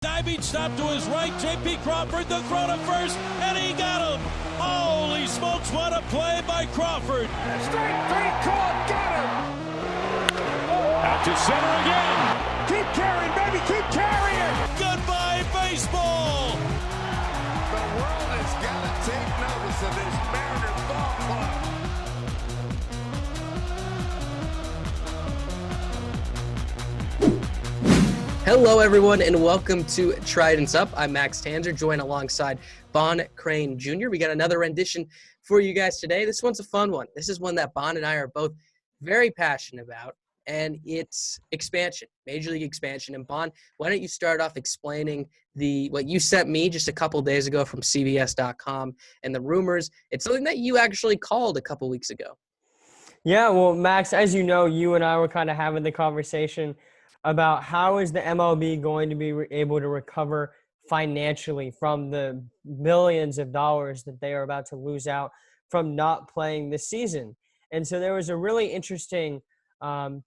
Diving stop to his right, J.P. Crawford, the throw to first, and he got him. Holy smokes, what a play by Crawford. Strike three call, got him. Out to center again. Keep carrying, baby, keep carrying. Goodbye, baseball. The world has got to take notice of this Mariners ball club. Hello, everyone, and welcome to Tridents Up. I'm Max Tanzer, joined alongside Bohn Crane Jr. We got another rendition for you guys today. This one's a fun one. This is one that Bohn and I are both very passionate about, and it's expansion, Major League expansion. And Bohn, why don't you start off explaining what you sent me just a couple days ago from CBS.com and the rumors. It's something that you actually called a couple weeks ago. Yeah, well, Max, as you know, you and I were kind of having the conversation about how is the MLB going to be able to recover financially from the millions of dollars that they are about to lose out from not playing this season. And so there was a really interesting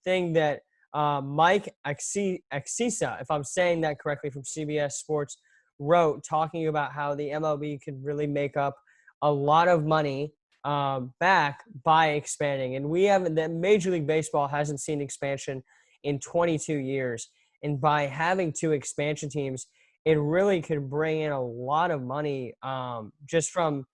thing that Mike Axisa, if I'm saying that correctly, from CBS Sports, wrote, talking about how the MLB could really make up a lot of money back by expanding. And the Major League Baseball hasn't seen expansion in 22 years. And by having two expansion teams, it really could bring in a lot of money just from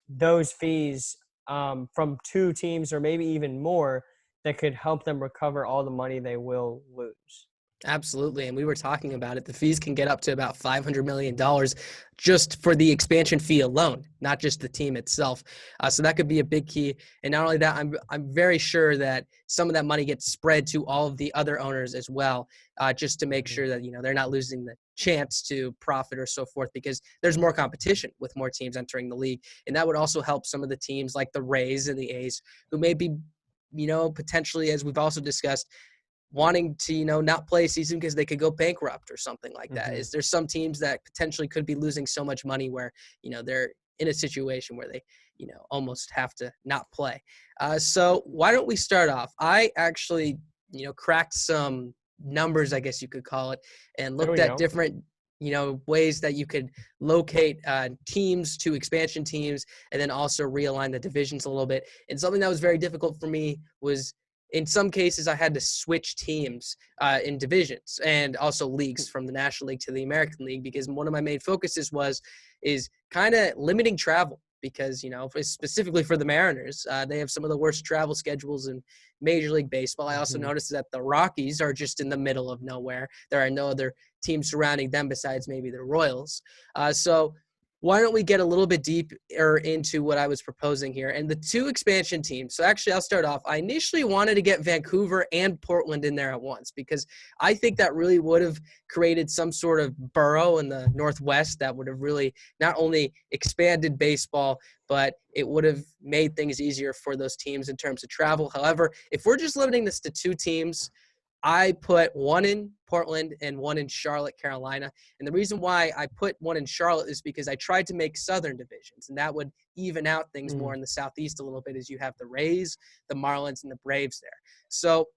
those fees from two teams, or maybe even more, that could help them recover all the money they will lose. Absolutely. And we were talking about it. The fees can get up to about $500 million just for the expansion fee alone, not just the team itself. So that could be a big key. And not only that, I'm very sure that some of that money gets spread to all of the other owners as well, just to make sure that, they're not losing the chance to profit or so forth, because there's more competition with more teams entering the league. And that would also help some of the teams like the Rays and the A's, who may be, potentially, as we've also discussed, wanting to, not play a season because they could go bankrupt or something like that. Mm-hmm. Is there some teams that potentially could be losing so much money where, they're in a situation where they, almost have to not play. So why don't we start off? I actually, cracked some numbers, I guess you could call it, and looked at different, ways that you could locate teams to expansion teams, and then also realign the divisions a little bit. And something that was very difficult for me was, in some cases, I had to switch teams in divisions and also leagues from the National League to the American League, because one of my main focuses is kind of limiting travel, because, specifically for the Mariners, they have some of the worst travel schedules in Major League Baseball. I also noticed that the Rockies are just in the middle of nowhere. There are no other teams surrounding them besides maybe the Royals. So why don't we get a little bit deeper into what I was proposing here and the two expansion teams. So actually, I'll start off. I initially wanted to get Vancouver and Portland in there at once, because I think that really would have created some sort of borough in the Northwest that would have really not only expanded baseball, but it would have made things easier for those teams in terms of travel. However, if we're just limiting this to two teams, I put one in Portland and one in Charlotte, Carolina. And the reason why I put one in Charlotte is because I tried to make Southern divisions, and that would even out things more in the Southeast a little bit, as you have the Rays, the Marlins, and the Braves there. So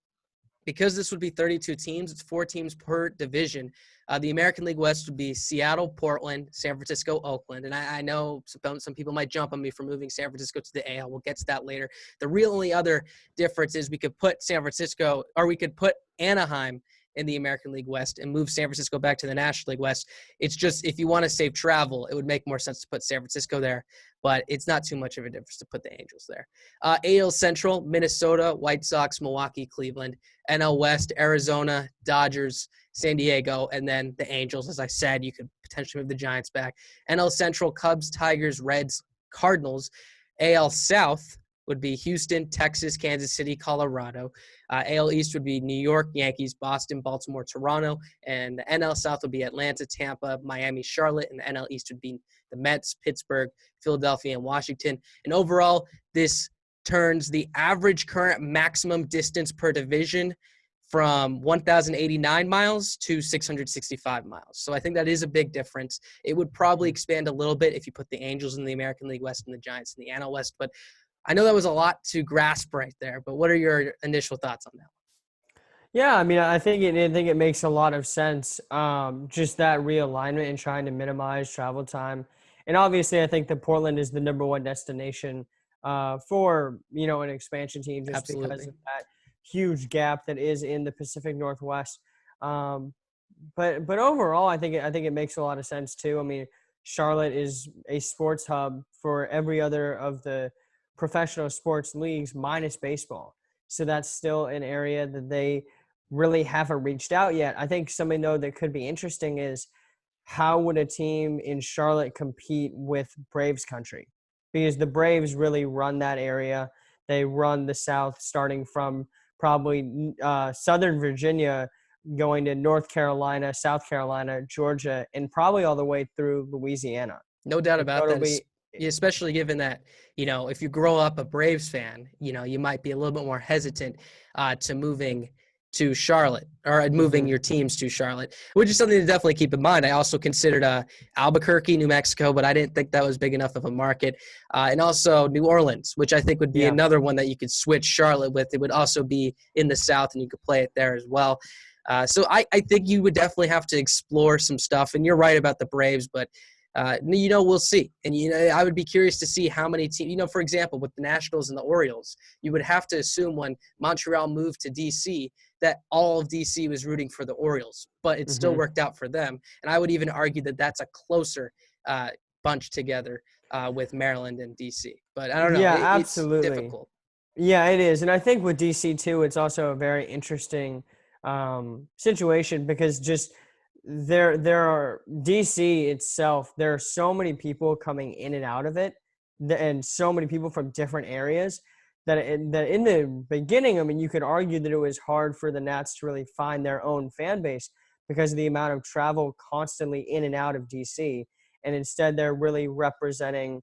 because this would be 32 teams, it's 4 teams per division. The American League West would be Seattle, Portland, San Francisco, Oakland. And I know some people might jump on me for moving San Francisco to the AL. We'll get to that later. The real only other difference is we could put San Francisco, or we could put Anaheim in the American League West and move San Francisco back to the National League West. It's just, if you want to save travel, it would make more sense to put San Francisco there, but it's not too much of a difference to put the Angels there. AL Central, Minnesota, White Sox, Milwaukee, Cleveland. NL West, Arizona, Dodgers, San Diego, and then the Angels. As I said, you could potentially move the Giants back. NL Central, Cubs, Tigers, Reds, Cardinals. AL South would be Houston, Texas, Kansas City, Colorado. AL East would be New York, Yankees, Boston, Baltimore, Toronto. And the NL South would be Atlanta, Tampa, Miami, Charlotte. And the NL East would be the Mets, Pittsburgh, Philadelphia, and Washington. And overall, this turns the average current maximum distance per division from 1,089 miles to 665 miles. So I think that is a big difference. It would probably expand a little bit if you put the Angels in the American League West and the Giants in the NL West, but I know that was a lot to grasp right there, but what are your initial thoughts on that? Yeah, I mean, I think it makes a lot of sense. Just that realignment and trying to minimize travel time, and obviously, I think that Portland is the number one destination for an expansion team, just because Absolutely. of that huge gap that is in the Pacific Northwest. Um, but overall, I think it makes a lot of sense too. I mean, Charlotte is a sports hub for every other of the professional sports leagues minus baseball. So that's still an area that they really haven't reached out yet. I think something though that could be interesting is how would a team in Charlotte compete with Braves country? Because the Braves really run that area. They run the South, starting from probably Southern Virginia, going to North Carolina, South Carolina, Georgia, and probably all the way through Louisiana. No doubt And so about it'll that, be especially given that, if you grow up a Braves fan, you might be a little bit more hesitant to moving to Charlotte or moving mhm. your teams to Charlotte, which is something to definitely keep in mind. I also considered Albuquerque, New Mexico, but I didn't think that was big enough of a market. And also New Orleans, which I think would be Yeah. another one that you could switch Charlotte with. It would also be in the South and you could play it there as well. So I think you would definitely have to explore some stuff. And you're right about the Braves, but we'll see. And, I would be curious to see how many teams, for example, with the Nationals and the Orioles, you would have to assume when Montreal moved to DC that all of DC was rooting for the Orioles, but it still Mhm. worked out for them. And I would even argue that that's a closer bunch together with Maryland and DC. But I don't know. Yeah, It's absolutely. difficult. Yeah, it is. And I think with DC too, it's also a very interesting situation because just there are DC itself, there are so many people coming in and out of it and so many people from different areas that in the beginning, I mean, you could argue that it was hard for the Nats to really find their own fan base because of the amount of travel constantly in and out of DC. And instead, they're really representing,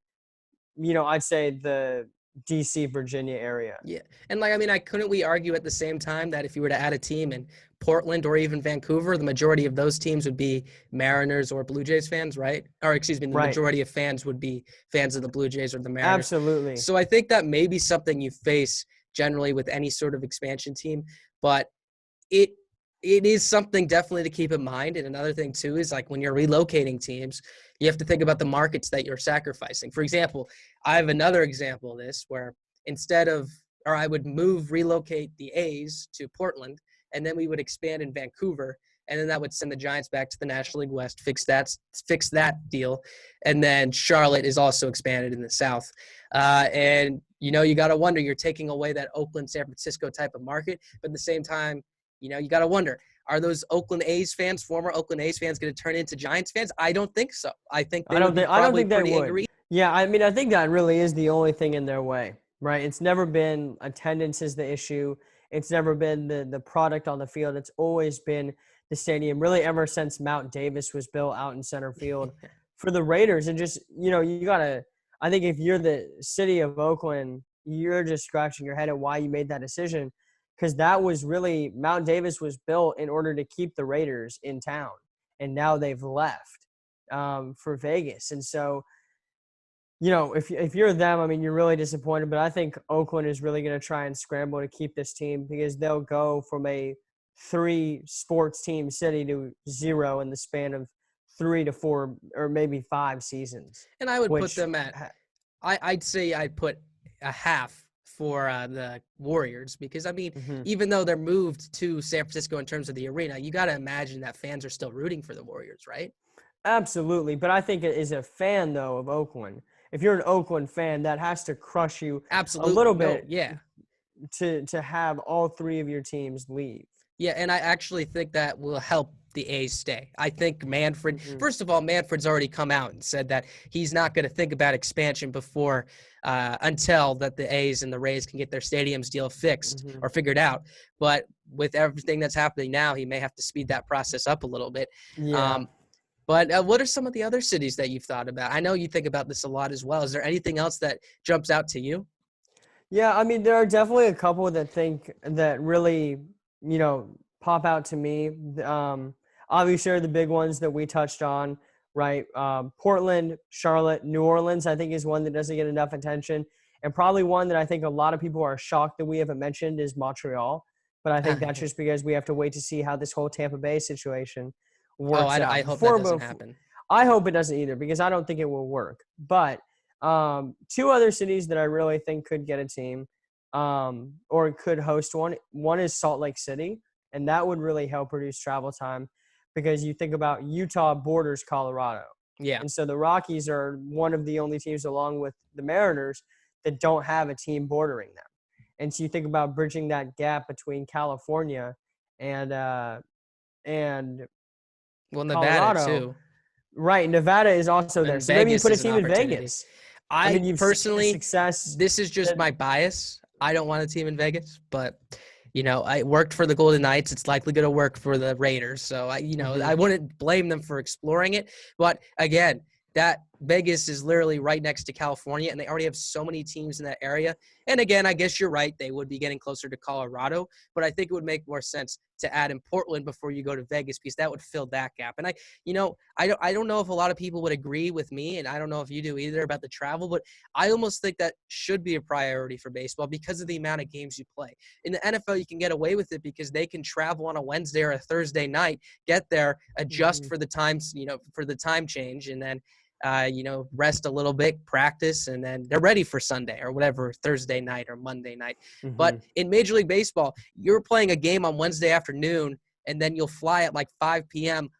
I'd say the DC, Virginia area. Yeah. And couldn't we argue at the same time that if you were to add a team in Portland or even Vancouver, the majority of those teams would be Mariners or Blue Jays fans, right? Or excuse me, the Right. majority of fans would be fans of the Blue Jays or the Mariners. Absolutely. So I think that may be something you face generally with any sort of expansion team, but it it is something definitely to keep in mind. And another thing too is like when you're relocating teams, you have to think about the markets that you're sacrificing. For example, I have another example of this where I would relocate the A's to Portland, and then we would expand in Vancouver, and then that would send the Giants back to the National League West, fix that deal, and then Charlotte is also expanded in the South. And you got to wonder, you're taking away that Oakland, San Francisco type of market, but at the same time, you got to wonder, are those former Oakland A's fans, going to turn into Giants fans? I don't think so. I think they would be I don't probably think they pretty would. angry. Yeah, I mean, I think that really is the only thing in their way, right? It's never been attendance is the issue. It's never been the product on the field. It's always been the stadium, really ever since Mount Davis was built out in center field for the Raiders. And just, you got to – I think if you're the city of Oakland, you're just scratching your head at why you made that decision, because that was really – Mount Davis was built in order to keep the Raiders in town, and now they've left for Vegas. And so – if you're them, I mean, you're really disappointed. But I think Oakland is really going to try and scramble to keep this team because they'll go from a 3 sports team city to 0 in the span of 3 to 4 or maybe 5 seasons. And I would put Which, them at I'd say I'd put a half for the Warriors because, even though they're moved to San Francisco in terms of the arena, you got to imagine that fans are still rooting for the Warriors, right? absolutely. But I think as a fan, though, of Oakland, if you're an Oakland fan, that has to crush you Absolutely. a little No, bit yeah. to have all 3 of your teams leave. Yeah, and I actually think that will help the A's stay. I think Manfred, first of all, Manfred's already come out and said that he's not going to think about expansion until that the A's and the Rays can get their stadiums deal fixed or figured out. But with everything that's happening now, he may have to speed that process up a little bit. Yeah. But what are some of the other cities that you've thought about? I know you think about this a lot as well. Is there anything else that jumps out to you? Yeah, I mean, there are definitely a couple that really, pop out to me. Obviously, are the big ones that we touched on, right? Portland, Charlotte, New Orleans, I think is one that doesn't get enough attention. And probably one that I think a lot of people are shocked that we haven't mentioned is Montreal. but I think that's just because we have to wait to see how this whole Tampa Bay situation Oh, works out. I hope that doesn't happen. I hope it doesn't either, because I don't think it will work. But two other cities that I really think could get a team or could host one. One is Salt Lake City, and that would really help reduce travel time, because you think about Utah borders Colorado. Yeah. And so the Rockies are one of the only teams, along with the Mariners, that don't have a team bordering them. And so you think about bridging that gap between California and Nevada Colorado. too. Right, Nevada is also there. And So maybe you Vegas put a is an team in opportunity. Vegas. I you've personally, seen the success. this is just my bias. I don't want a team in Vegas, but I worked for the Golden Knights. It's likely going to work for the Raiders. So I wouldn't blame them for exploring it. But again, that Vegas is literally right next to California, and they already have so many teams in that area. And again, I guess you're right. They would be getting closer to Colorado, but I think it would make more sense to add in Portland before you go to Vegas, because that would fill that gap. And I don't know if a lot of people would agree with me, and I don't know if you do either, about the travel, but I almost think that should be a priority for baseball because of the amount of games you play. In the NFL, you can get away with it because they can travel on a Wednesday or a Thursday night, get there, adjust for the times, for the time change, and then rest a little bit, practice, and then they're ready for Sunday or whatever, Thursday night or Monday night. But in Major League Baseball, you're playing a game on Wednesday afternoon, and then you'll fly at like 5 p.m.,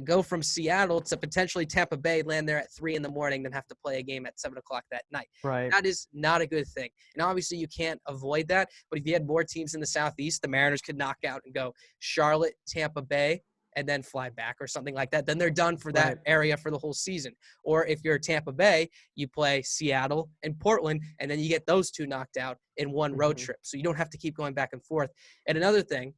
go from Seattle to potentially Tampa Bay, land there at 3 in the morning, then have to play a game at 7 o'clock that night. Right. That is not a good thing. And obviously you can't avoid that, but if you had more teams in the Southeast, the Mariners could knock out and go Charlotte, Tampa Bay, and then fly back or something like that. Then they're done for that area for the whole season. Or if you're Tampa Bay, you play Seattle and Portland, and then you get those two knocked out in one road trip. So you don't have to keep going back and forth. And another thing,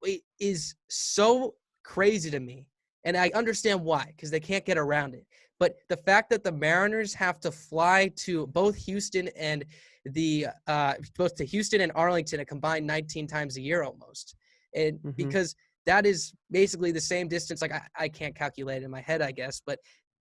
it is so crazy to me, and I understand why, because they can't get around it. But the fact that the Mariners have to fly to both Houston and both to Houston and Arlington a combined 19 times a year almost, and because that is basically the same distance. Like I can't calculate it in my head, I guess, but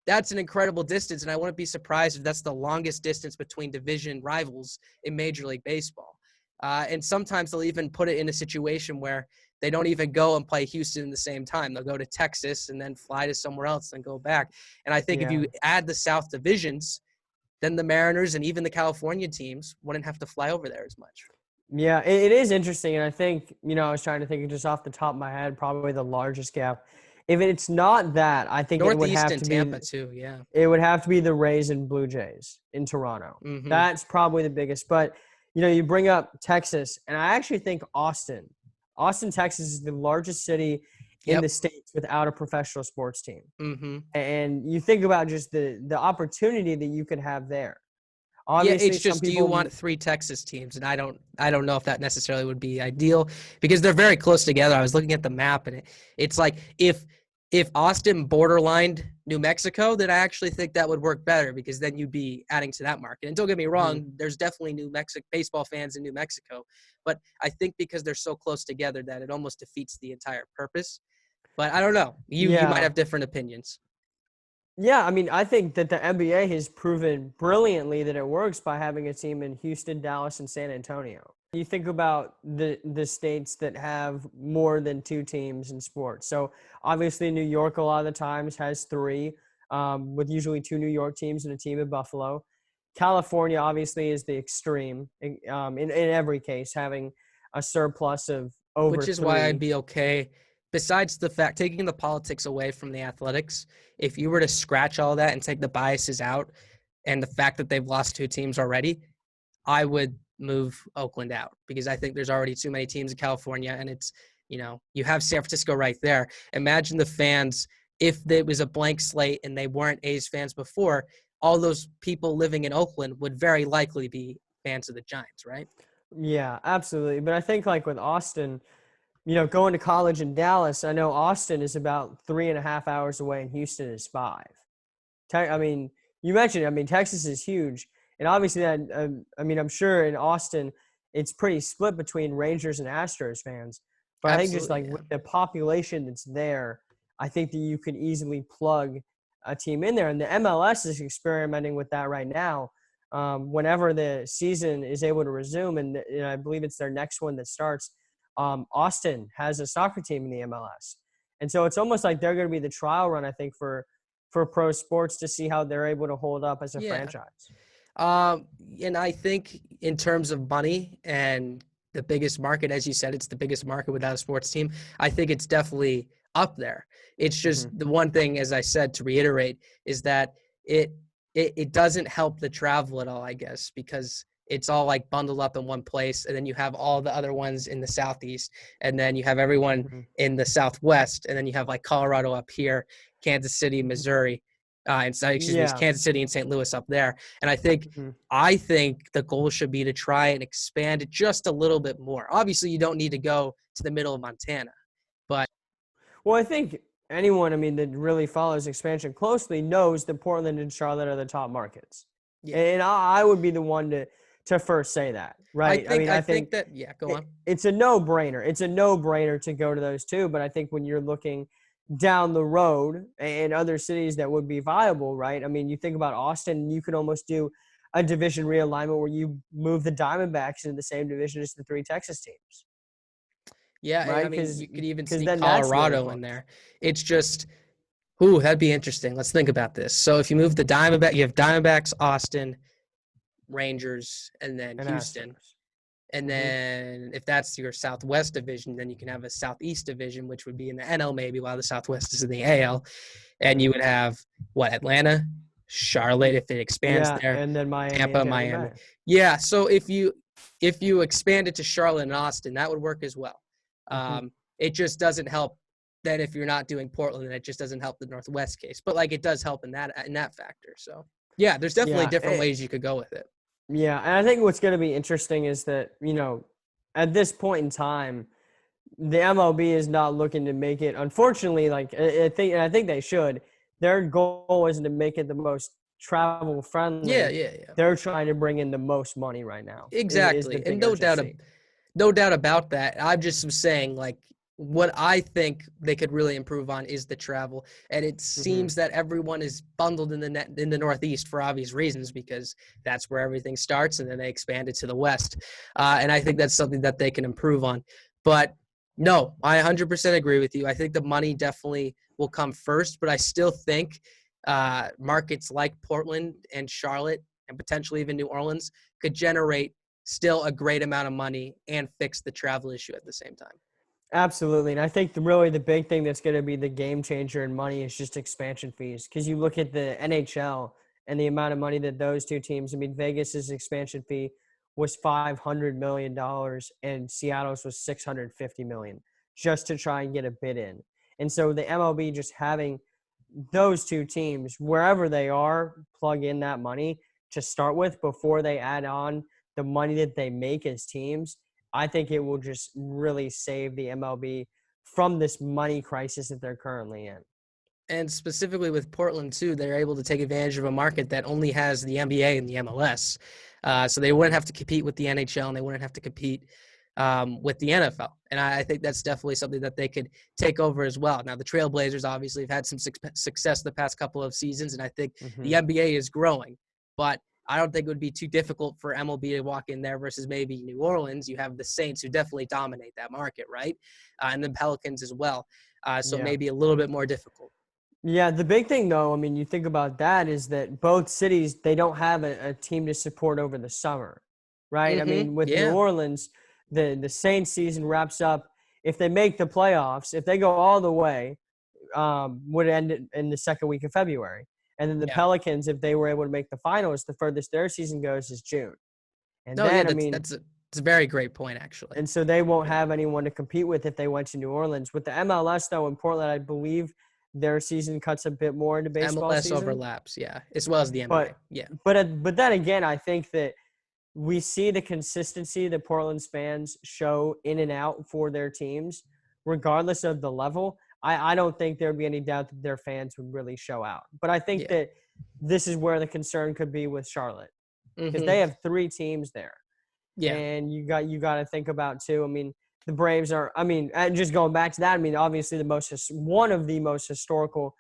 that's an incredible distance, and I wouldn't be surprised if that's the longest distance between division rivals in Major League Baseball. And sometimes they'll even put it in a situation where they don't even go and play Houston in the same time. They'll go to Texas and then fly to somewhere else and go back. And I think if you add the South divisions, then the Mariners and even the California teams wouldn't have to fly over there as much. Yeah, it is interesting. And I think, I was trying to think just off the top of my head, probably the largest gap. If it's not that, I think it would have to be Tampa too, yeah. It would have to be the Rays and Blue Jays in Toronto. That's probably the biggest. But, you bring up Texas, and I actually think Austin, Texas is the largest city in the States without a professional sports team. And you think about just the opportunity that you could have there. Obviously, it's just, do you want 3 Texas teams? And I don't know if that necessarily would be ideal because they're very close together. I was looking at the map, and it's like if Austin borderlined New Mexico, then I actually think that would work better because then you'd be adding to that market. And don't get me wrong, there's definitely New Mexico baseball fans in New Mexico, but I think because they're so close together that it almost defeats the entire purpose. But I don't know. You might have different opinions. Yeah, I mean, I think that the NBA has proven brilliantly that it works by having a team in Houston, Dallas, and San Antonio. You think about the states that have more than 2 teams in sports. So obviously New York a lot of the times has 3, with usually 2 New York teams and a team in Buffalo. California obviously is the extreme in every case, having a surplus of over 3. Which is why I'd be okay. Besides the fact, taking the politics away from the athletics, if you were to scratch all that and take the biases out and the fact that they've lost 2 teams already, I would move Oakland out because I think there's already too many teams in California, and it's, you have San Francisco right there. Imagine the fans, if there was a blank slate and they weren't A's fans before, all those people living in Oakland would very likely be fans of the Giants, right? Yeah, absolutely. But I think like with Austin, going to college in Dallas, I know Austin is about 3.5 hours away and Houston is 5. You mentioned, Texas is huge. And obviously that, I'm sure in Austin, it's pretty split between Rangers and Astros fans. But I think just like with the population that's there, I think that you could easily plug a team in there. And the MLS is experimenting with that right now. Whenever the season is able to resume, and I believe it's their next one that starts Austin has a soccer team in the MLS. And so it's almost like they're going to be the trial run, I think, for pro sports to see how they're able to hold up as a Yeah. franchise. And I think in terms of money and the biggest market, as you said, it's the biggest market without a sports team. I think it's definitely up there. It's just the one thing, as I said, to reiterate, is that it doesn't help the travel at all, I guess, because it's all like bundled up in one place. And then you have all the other ones in the Southeast, and then you have everyone in the Southwest. And then you have like Colorado up here, Kansas City, Missouri, Kansas City and St. Louis up there. And I think the goal should be to try and expand it just a little bit more. Obviously, you don't need to go to the middle of Montana, but well, I think anyone, that really follows expansion closely knows that Portland and Charlotte are the top markets. Yeah. And I would be the one to first say that, right? I think that go on. It's a no-brainer. It's a no-brainer to go to those two, but I think when you're looking down the road and other cities that would be viable, right? You think about Austin, you could almost do a division realignment where you move the Diamondbacks into the same division as the three Texas teams. Yeah, right? You could even sneak Colorado really in there. It's just, that'd be interesting. Let's think about this. So if you move the Diamondback, you have Diamondbacks, Austin, Rangers, and then Houston. Astros. And then if that's your Southwest division, then you can have a Southeast division, which would be in the NL maybe, while the Southwest is in the AL. And you would have, Atlanta, Charlotte, if it expands there. And then Miami. Tampa, Miami. Yeah, so if you expand it to Charlotte and Austin, that would work as well. It just doesn't help that if you're not doing Portland, and it just doesn't help the Northwest case. But, it does help in that factor. So, yeah, there's definitely different ways you could go with it. Yeah, and I think what's going to be interesting is that, at this point in time, the MLB is not looking to make it. Unfortunately, I think they should. Their goal isn't to make it the most travel friendly. Yeah. They're trying to bring in the most money right now. Exactly, and no doubt about that. I'm just saying, what I think they could really improve on is the travel. And it seems that everyone is bundled in the Northeast for obvious reasons, because that's where everything starts, and then they expand it to the West. And I think that's something that they can improve on. But no, I 100% agree with you. I think the money definitely will come first, but I still think markets like Portland and Charlotte and potentially even New Orleans could generate still a great amount of money and fix the travel issue at the same time. Absolutely. And I think really the big thing that's going to be the game changer in money is just expansion fees. Because you look at the NHL and the amount of money that those two teams, Vegas's expansion fee was $500 million and Seattle's was $650 million just to try and get a bid in. And so the MLB just having those two teams, wherever they are, plug in that money to start with before they add on the money that they make as teams, I think it will just really save the MLB from this money crisis that they're currently in. And specifically with Portland, too, they're able to take advantage of a market that only has the NBA and the MLS. So they wouldn't have to compete with the NHL, and they wouldn't have to compete with the NFL. And I think that's definitely something that they could take over as well. Now, the Trailblazers obviously have had some success the past couple of seasons, and I think the NBA is growing. But I don't think it would be too difficult for MLB to walk in there versus maybe New Orleans. You have the Saints, who definitely dominate that market, right? And the Pelicans as well. So maybe a little bit more difficult. Yeah, the big thing, though, you think about that is that both cities, they don't have a team to support over the summer, right? With New Orleans, the Saints season wraps up. If they make the playoffs, if they go all the way, would end in the second week of February. And then the Pelicans, if they were able to make the finals, the furthest their season goes is June. And that's a very great point, actually. And so they won't have anyone to compete with if they went to New Orleans. With the MLS, though, in Portland, I believe their season cuts a bit more into baseball MLS season. overlaps, as well as the NBA. But then again, I think that we see the consistency that Portland's fans show in and out for their teams, regardless of the level. I don't think there would be any doubt that their fans would really show out. But I think that this is where the concern could be with Charlotte, because they have three teams there. Yeah. And you got to think about, too, the Braves are, and just going back to that, obviously one of the most historical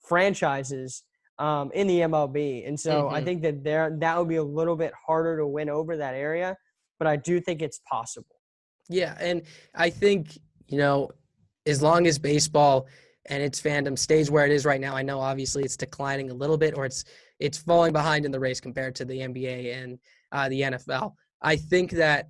franchises in the MLB. And so I think that would be a little bit harder to win over that area, but I do think it's possible. Yeah, and I think, as long as baseball and its fandom stays where it is right now, I know obviously it's declining a little bit, or it's falling behind in the race compared to the NBA and the NFL. I think that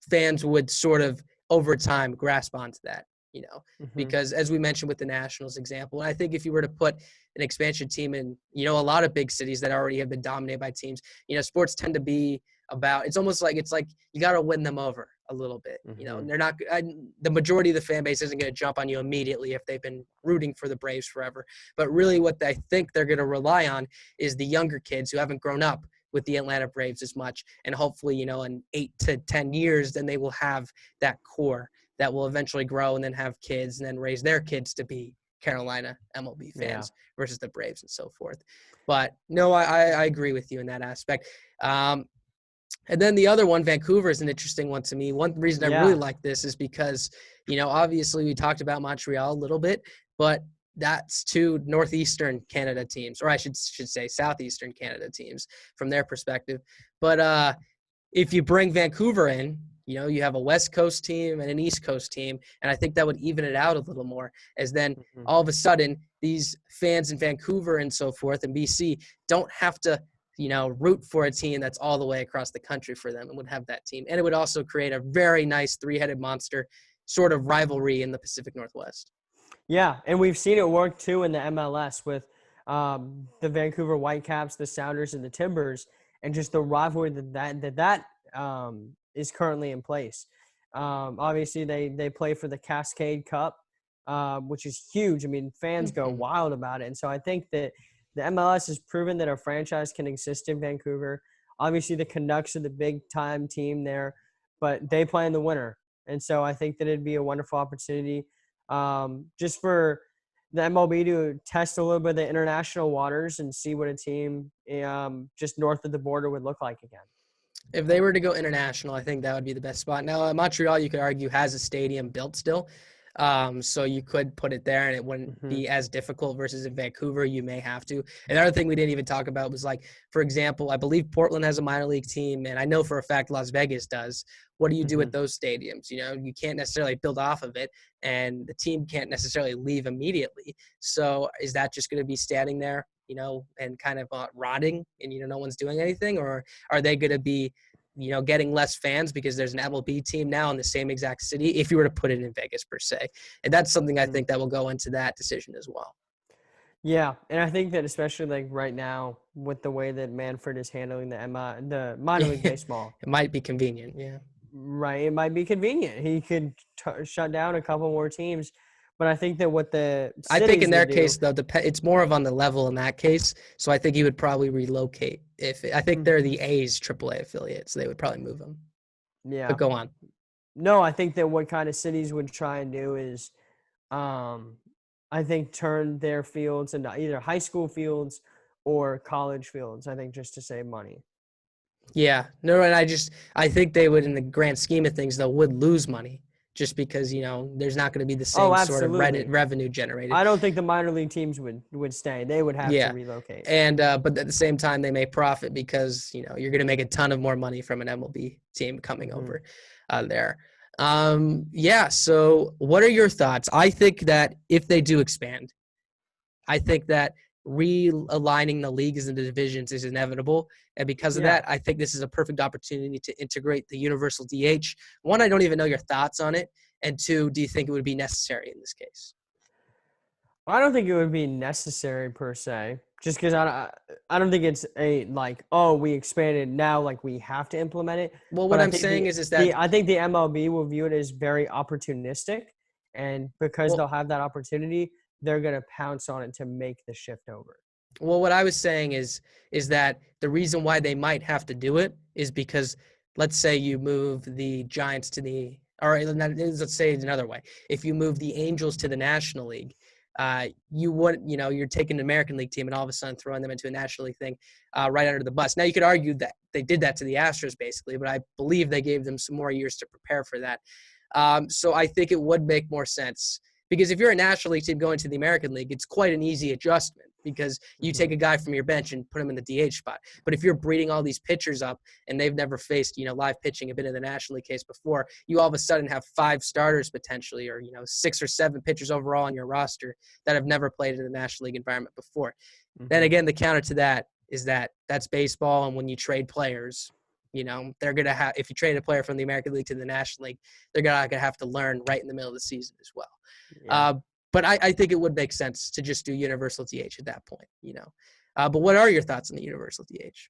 fans would sort of over time grasp onto that, Hmm. because as we mentioned with the Nationals example, and I think if you were to put an expansion team in, a lot of big cities that already have been dominated by teams, sports tend to be about, it's like you got to win them over a little bit, Hmm. and the majority of the fan base isn't going to jump on you immediately if they've been rooting for the Braves forever. But really what I think they're going to rely on is the younger kids who haven't grown up with the Atlanta Braves as much. And hopefully, in 8 to 10 years, then they will have that core that will eventually grow and then have kids and then raise their kids to be Carolina MLB Yeah. fans versus the Braves and so forth. But no, I agree with you in that aspect. And then the other one, Vancouver, is an interesting one to me. One reason I really Yeah. like this is because, obviously we talked about Montreal a little bit, but that's two northeastern Canada teams, or I should say southeastern Canada teams from their perspective. But if you bring Vancouver in, you have a West Coast team and an East Coast team, and I think that would even it out a little more, as then Hmm. all of a sudden these fans in Vancouver and so forth and BC don't have to root for a team that's all the way across the country for them, and would have that team. And it would also create a very nice three-headed monster sort of rivalry in the Pacific Northwest. Yeah, and we've seen it work too in the MLS with the Vancouver Whitecaps, the Sounders, and the Timbers, and just the rivalry that is currently in place. Obviously, they play for the Cascade Cup, which is huge. I mean, fans go Mhm. wild about it, and so I think that the MLS has proven that a franchise can exist in Vancouver. Obviously, the Canucks are the big time team there, but they play in the winter, and so I think that it'd be a wonderful opportunity just for the MLB to test a little bit of the international waters and see what a team just north of the border would look like again. If they were to go international, I think that would be the best spot. Now, Montreal, you could argue, has a stadium built still. So you could put it there and it wouldn't Hmm. be as difficult versus in Vancouver, you may have to. Another thing we didn't even talk about was, like, for example, I believe Portland has a minor league team, and I know for a fact Las Vegas does. What do you do Hmm. with those stadiums? You can't necessarily build off of it, and the team can't necessarily leave immediately. So is that just going to be standing there, and kind of rotting, and, no one's doing anything? Or are they going to be getting less fans because there's an MLB team now in the same exact city, if you were to put it in Vegas per se? And that's something I think that will go into that decision as well. Yeah, and I think that especially like right now with the way that Manfred is handling the minor league It baseball, might be convenient. Yeah. right? It might be convenient. He could shut down a couple more teams, but I think that what the I think in cities their would do. case, though, it's more of on the level in that case. So I think he would probably relocate. I think they're the A's AAA affiliate, so they would probably move him. But Yeah. go on. No, I think that what kind of cities would try and do is, um, I think, turn their fields into either high school fields or college fields. I think just to save money. Yeah. No, and I think they would, in the grand scheme of things, though, would lose money just because, there's not going to be the Oh, same sort of absolutely. revenue generated. I don't think the minor league teams would stay. They would have to Yeah. relocate. And but at the same time, they may profit because you're going to make a ton of more money from an MLB team coming Hmm. over there. Yeah. So, what are your thoughts? I think that if they do expand, I think that realigning the leagues and the divisions is inevitable, and because of Yeah. that, I think this is a perfect opportunity to integrate the universal DH. One, I don't even know your thoughts on it, and two, do you think it would be necessary in this case? I don't think it would be necessary per se, just because I don't think it's a like, oh, we expanded now, like we have to implement it. Well, But what I I'm think saying is that I think the MLB will view it as very opportunistic, and because well, they'll have that opportunity, they're gonna pounce on it to make the shift over. Well, what I was saying is that the reason why they might have to do it is because, let's say you move the Giants to the, or let's say it another way. If you move the Angels to the National League, you wouldn't, you're taking an American League team and all of a sudden throwing them into a National League thing right under the bus. Now, you could argue that they did that to the Astros basically, but I believe they gave them some more years to prepare for that. So I think it would make more sense, because if you're a National League team going to the American League, it's quite an easy adjustment. because you take a guy from your bench and put him in the DH spot. But if you're breeding all these pitchers up and they've never faced, live pitching, a bit in the National League case before, you all of a sudden have 5 starters potentially, or, 6 or 7 pitchers overall on your roster that have never played in the National League environment before. Then again, the counter to that is that's baseball. And when you trade players, they're going to have, if you trade a player from the American League to the National League, they're going to have to learn right in the middle of the season as well. Yeah. But I think it would make sense to just do universal DH at that point, But what are your thoughts on the universal DH?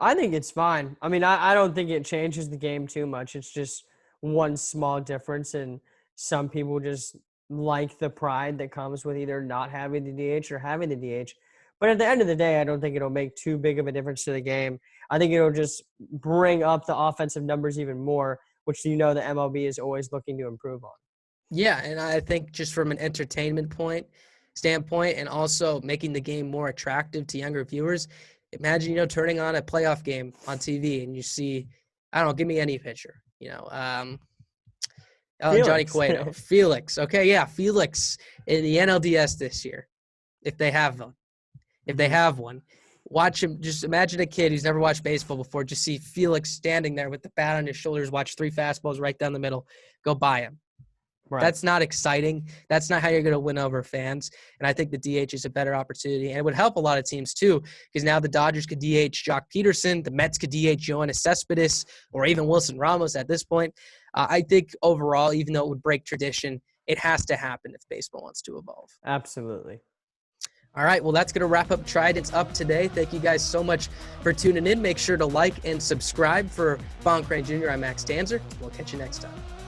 I think it's fine. I mean, I don't think it changes the game too much. It's just one small difference, and some people just like the pride that comes with either not having the DH or having the DH. But at the end of the day, I don't think it'll make too big of a difference to the game. I think it'll just bring up the offensive numbers even more, which the MLB is always looking to improve on. Yeah, and I think just from an entertainment standpoint and also making the game more attractive to younger viewers, imagine, turning on a playoff game on TV and you see, I don't know, give me any pitcher, Johnny Cueto, Felix. Okay, yeah, Felix in the NLDS this year, if they have one. If they have one, watch him. Just imagine a kid who's never watched baseball before. Just see Felix standing there with the bat on his shoulders, watch 3 fastballs right down the middle, go by him. Right. That's not exciting. That's not how you're going to win over fans. And I think the DH is a better opportunity. And it would help a lot of teams, too, because now the Dodgers could DH Jock Peterson. The Mets could DH Yoenis Cespedes or even Wilson Ramos at this point. I think overall, even though it would break tradition, it has to happen if baseball wants to evolve. Absolutely. All right, well, that's going to wrap up Trident's Up today. Thank you guys so much for tuning in. Make sure to like and subscribe. For Bohn Crane Jr., I'm Max Danzer. We'll catch you next time.